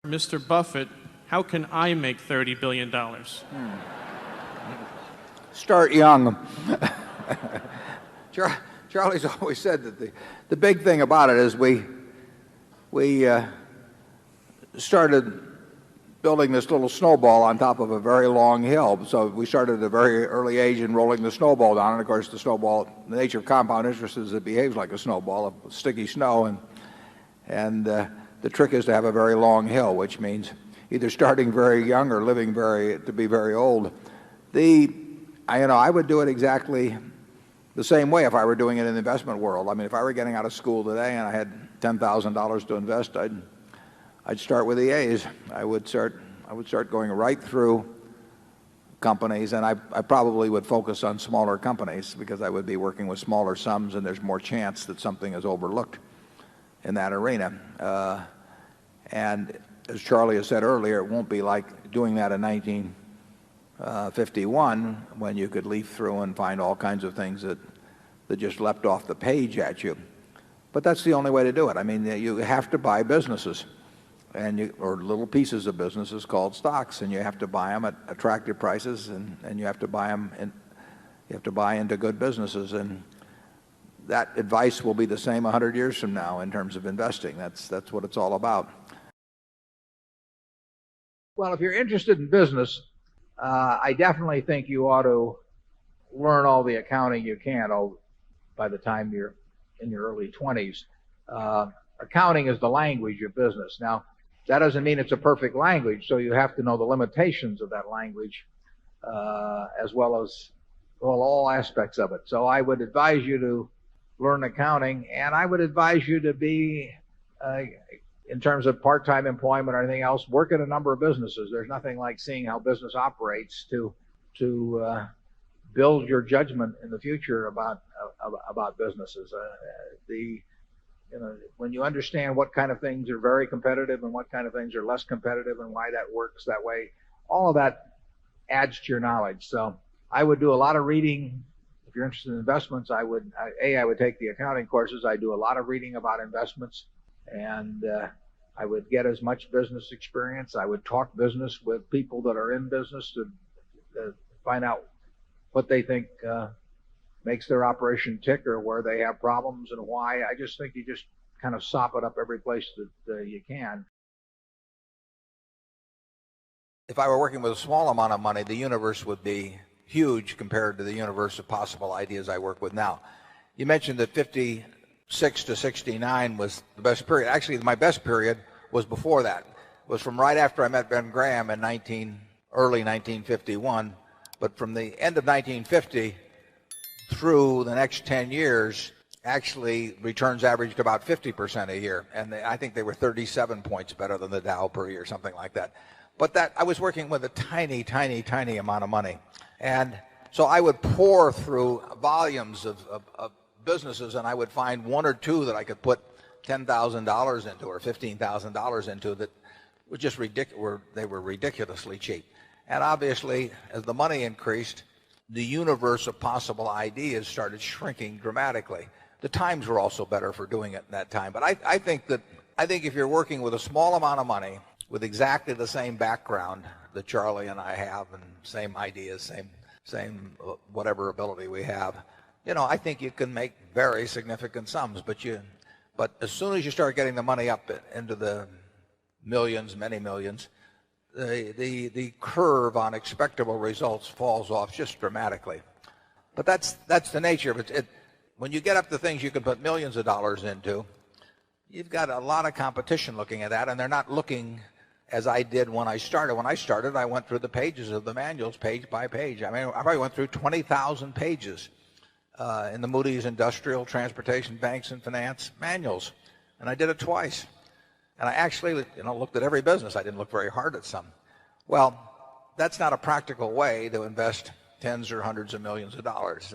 Mr. Buffett, how can I make $30 billion? Start young. Charlie's always said that the big thing about it is we started building this little snowball on top of a very long hill. So we started at a very early age in rolling the snowball down. And of course, the snowball, the nature of compound interest is it behaves like a snowball of sticky snow. And the trick is to have a very long hill, which means either starting very young or living to be very old. I would do it exactly the same way if I were doing it in the investment world. I mean, if I were getting out of school today and I had $10,000 to invest, I'd start with the A's. I would start going right through companies, and I probably would focus on smaller companies because I would be working with smaller sums, and there's more chance that something is overlooked in that arena. And as Charlie has said earlier, it won't be like doing that in 1951 when you could leaf through and find all kinds of things that just leapt off the page at you. But that's the only way to do it. I mean, you have to buy businesses or little pieces of businesses called stocks, and you have to buy them at attractive prices, and you have to buy them, and you have to buy into good businesses. And that advice will be the same 100 years from now in terms of investing. That's what it's all about. Well, if you're interested in business, I definitely think you ought to learn all the accounting you can by the time you're in your early 20s. Accounting is the language of business. Now, that doesn't mean it's a perfect language, so you have to know the limitations of that language as well as all aspects of it. So I would advise you to learn accounting, and I would advise you to be, in terms of part-time employment or anything else, work in a number of businesses. There's nothing like seeing how business operates to build your judgment in the future about businesses. When you understand what kind of things are very competitive and what kind of things are less competitive and why that works that way, all of that adds to your knowledge. So I would do a lot of reading. If you're interested in investments, I would take the accounting courses. I do a lot of reading about investments, and I would get as much business experience. I would talk business with people that are in business to find out what they think makes their operation tick or where they have problems and why. I just think you just kind of sop it up every place that you can. If I were working with a small amount of money, the universe would be huge compared to the universe of possible ideas I work with now. You mentioned that 56 to 69 was the best period. Actually, my best period was before that. It was from right after I met Ben Graham in early 1951. But from the end of 1950 through the next 10 years, actually returns averaged about 50% a year. And I think they were 37 points better than the Dow per year, something like that. But I was working with a tiny, tiny, tiny amount of money. And so I would pour through volumes of businesses, and I would find one or two that I could put $10,000 into or $15,000 into that were just ridiculous. They were ridiculously cheap. And obviously, as the money increased, the universe of possible ideas started shrinking dramatically. The times were also better for doing it in that time. But I think if you're working with a small amount of money with exactly the same background that Charlie and I have, and same ideas, same whatever ability we have, I think you can make very significant sums. But as soon as you start getting the money up into the millions, many millions, the curve on expectable results falls off just dramatically. But that's the nature of it. When you get up to things you can put millions of dollars into, you've got a lot of competition looking at that, and they're not looking as I did when I started. When I started, I went through the pages of the manuals page by page. I mean, I probably went through 20,000 pages in the Moody's Industrial, Transportation, Banks, and Finance manuals, and I did it twice. And I actually, looked at every business. I didn't look very hard at some. Well, that's not a practical way to invest tens or hundreds of millions of dollars.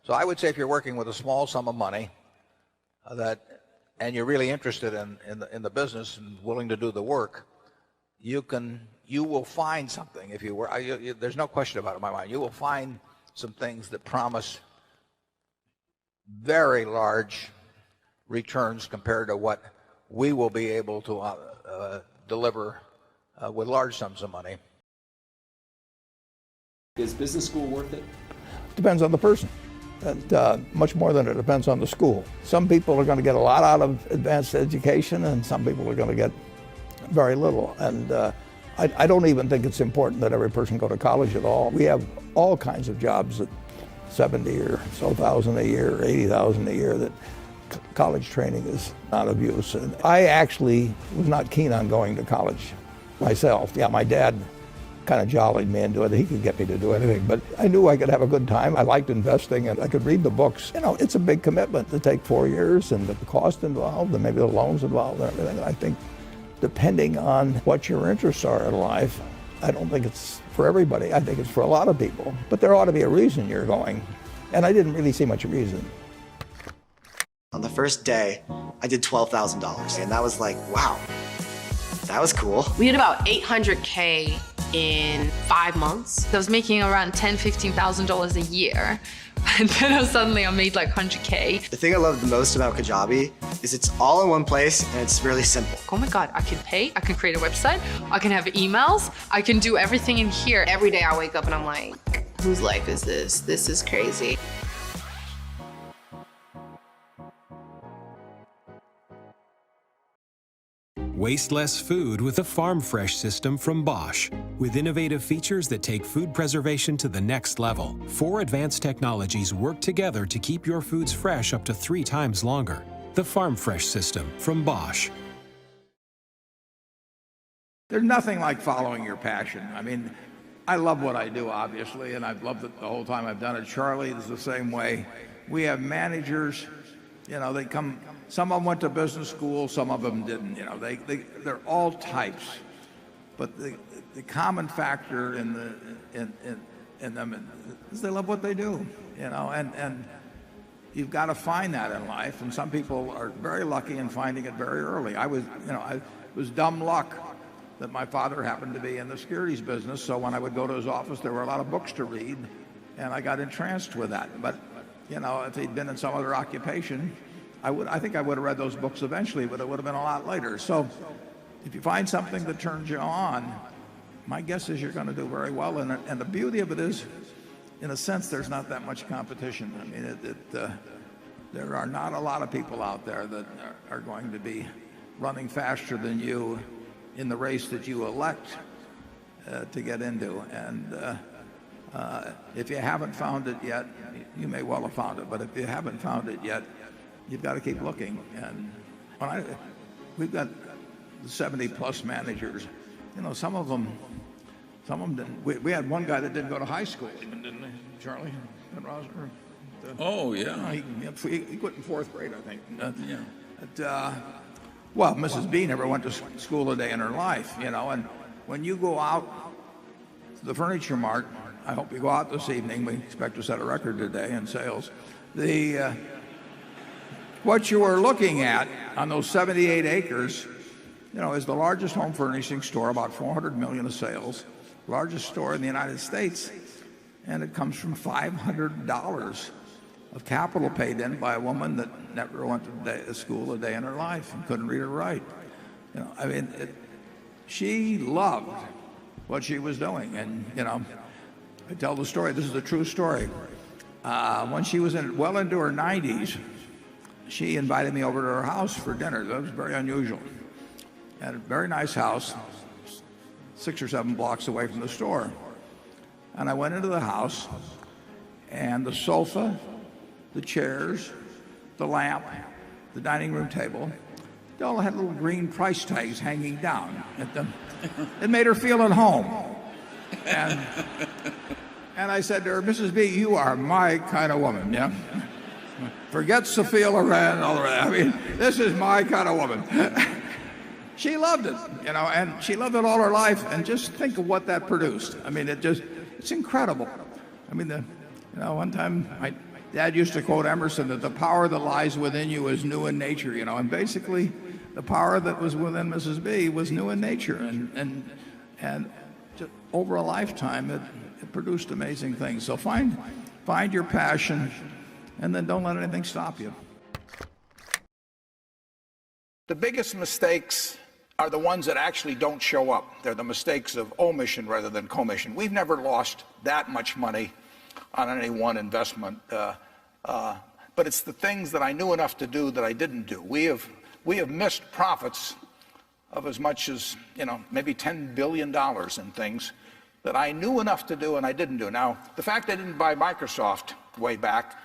So I would say if you're working with a small sum of money and you're really interested in the business and willing to do the work, you will find something. If you were, there's no question about it in my mind. You will find some things that promise very large returns compared to what we will be able to deliver with large sums of money. Is business school worth it? Depends on the person, and much more than it depends on the school. Some people are going to get a lot out of advanced education, and some people are going to get very little. And I don't even think it's important that every person go to college at all. We have all kinds of jobs at 70 or so thousand a year, or 80,000 a year, that college training is not of use. And I actually was not keen on going to college myself. Yeah, my dad kind of jollied me into it. He could get me to do anything, but I knew I could have a good time. I liked investing, and I could read the books. You know, it's a big commitment to take 4 years, and the cost involved, and maybe the loans involved, and everything. And I think depending on what your interests are in life, I don't think it's for everybody. I think it's for a lot of people, but there ought to be a reason you're going, and I didn't really see much reason. On the first day, I did $12,000, and that was like, wow, that was cool. We did about $800K in 5 months. I was making around $10,000, $15,000 a year. And then suddenly I made like 100K. The thing I love the most about Kajabi is it's all in one place and it's really simple. Oh my God, I can pay, I can create a website, I can have emails, I can do everything in here. Every day I wake up and I'm like, whose life is this? This is crazy. Waste less food with a farm fresh system from Bosch. With innovative features that take food preservation to the next level, 4 advanced technologies work together to keep your foods fresh up to 3 times longer. The Farm Fresh system from Bosch. There's nothing like following your passion. I mean, I love what I do, obviously, and I've loved it the whole time I've done it. Charlie is the same way. We have managers, you know, they come. Some of them went to business school, some of them didn't. You know, they're all types, but the common factor in them is they love what they do. You know, and you've got to find that in life. And some people are very lucky in finding it very early. I was dumb luck that my father happened to be in the securities business. So when I would go to his office, there were a lot of books to read, and I got entranced with that. But you know, if he'd been in some other occupation, I think I would have read those books eventually, but it would have been a lot later. So if you find something that turns you on, my guess is you're going to do very well. And the beauty of it is, in a sense, there's not that much competition. I mean, there are not a lot of people out there that are going to be running faster than you in the race that you elect to get into. And if you haven't found it yet, you may well have found it. But if you haven't found it yet, you've got to keep looking. And we've got 70-plus managers. You know, some of them didn't. We had one guy that didn't go to high school even, didn't he, Charlie? Oh, yeah. He quit in 4th grade, I think. Yeah. Well, Mrs. B never went to school a day in her life, you know. And when you go out to the Furniture Mart, I hope you go out this evening. We expect to set a record today in sales. What you are looking at on those 78 acres, you know, is the largest home furnishing store, about 400 million of sales, largest store in the United States, and it comes from $500 of capital paid in by a woman that never went to school a day in her life and couldn't read or write. You know, I mean, she loved what she was doing, and you know, I tell the story. This is a true story. When she was well into her 90s. She invited me over to her house for dinner. That was very unusual. At a very nice house, 6 or 7 blocks away from the store. And I went into the house, and the sofa, the chairs, the lamp, the dining room table, they all had little green price tags hanging down at them. It made her feel at home. And I said to her, Mrs. B, you are my kind of woman, yeah? Forget Sophia Loren and all the rest. I mean, this is my kind of woman. She loved it, you know, and she loved it all her life. And just think of what that produced. I mean, it's incredible. I mean, one time my dad used to quote Emerson that the power that lies within you is new in nature, you know, and basically the power that was within Mrs. B was new in nature. And just over a lifetime, it produced amazing things. So find your passion. And then don't let anything stop you. The biggest mistakes are the ones that actually don't show up. They're the mistakes of omission rather than commission. We've never lost that much money on any one investment, but it's the things that I knew enough to do that I didn't do. We have missed profits of as much as, maybe $10 billion in things that I knew enough to do and I didn't do. Now, the fact I didn't buy Microsoft way back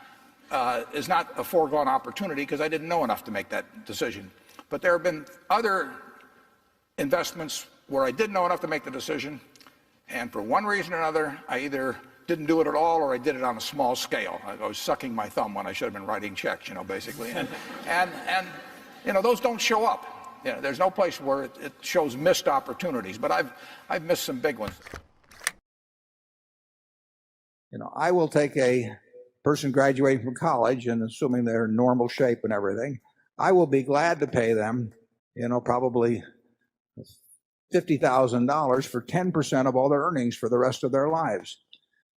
is not a foregone opportunity because I didn't know enough to make that decision. But there have been other investments where I didn't know enough to make the decision, and for one reason or another, I either didn't do it at all or I did it on a small scale. I was sucking my thumb when I should have been writing checks, basically. And those don't show up. There's no place where it shows missed opportunities, but I've missed some big ones. I will take a person graduating from college, and assuming they're in normal shape and everything, I will be glad to pay them, probably $50,000 for 10% of all their earnings for the rest of their lives.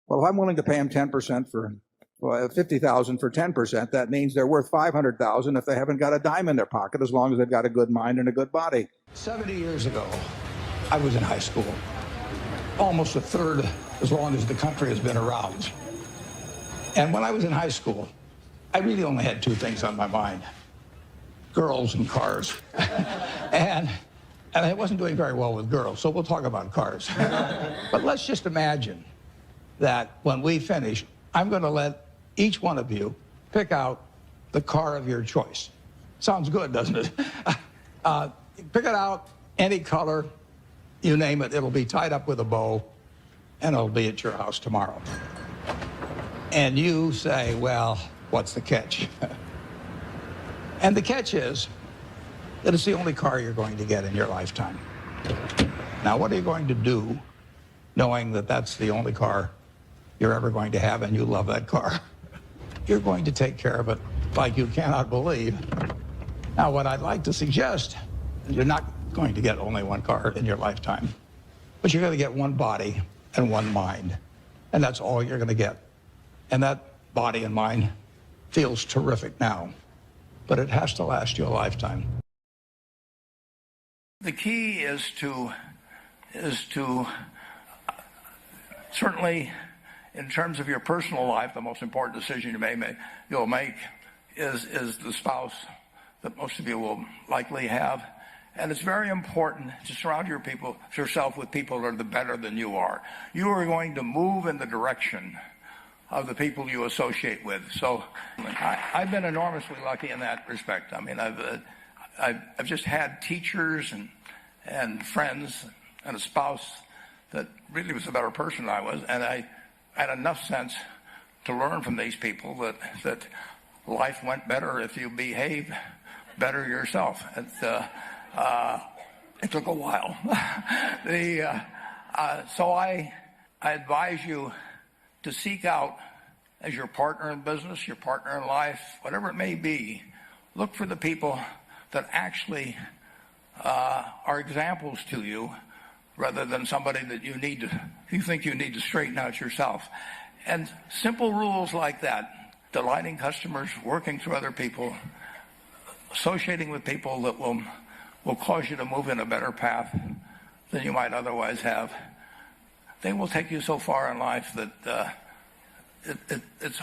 Well, if I'm willing to pay them 10% for $50,000 for 10%, that means they're worth $500,000 if they haven't got a dime in their pocket, as long as they've got a good mind and a good body. 70 years ago, I was in high school, almost a third as long as the country has been around. And when I was in high school, I really only had two things on my mind: girls and cars. and I wasn't doing very well with girls, so we'll talk about cars. But let's just imagine that when we finish, I'm going to let each one of you pick out the car of your choice. Sounds good, doesn't it? Pick it out, any color, you name it. It'll be tied up with a bow, and it'll be at your house tomorrow. And you say, well, what's the catch? And the catch is that it's the only car you're going to get in your lifetime. Now, what are you going to do knowing that that's the only car you're ever going to have and you love that car? You're going to take care of it like you cannot believe. Now, what I'd like to suggest is you're not going to get only one car in your lifetime, but you're going to get one body and one mind, and that's all you're going to get. And that body and mind feels terrific now, but it has to last you a lifetime. The key is to certainly, in terms of your personal life, the most important decision you'll make is the spouse that most of you will likely have. And it's very important to surround yourself with people that are better than you are. You are going to move in the direction of the people you associate with. So I've been enormously lucky in that respect. I mean, I've just had teachers and friends and a spouse that really was a better person than I was, and I had enough sense to learn from these people that life went better if you behave better yourself. It took a while. So I advise you to seek out, as your partner in business, your partner in life, whatever it may be, look for the people that actually are examples to you, rather than somebody that you think you need to straighten out yourself. And simple rules like that: delighting customers, working through other people, associating with people that will cause you to move in a better path than you might otherwise have. They will take you so far in life that it's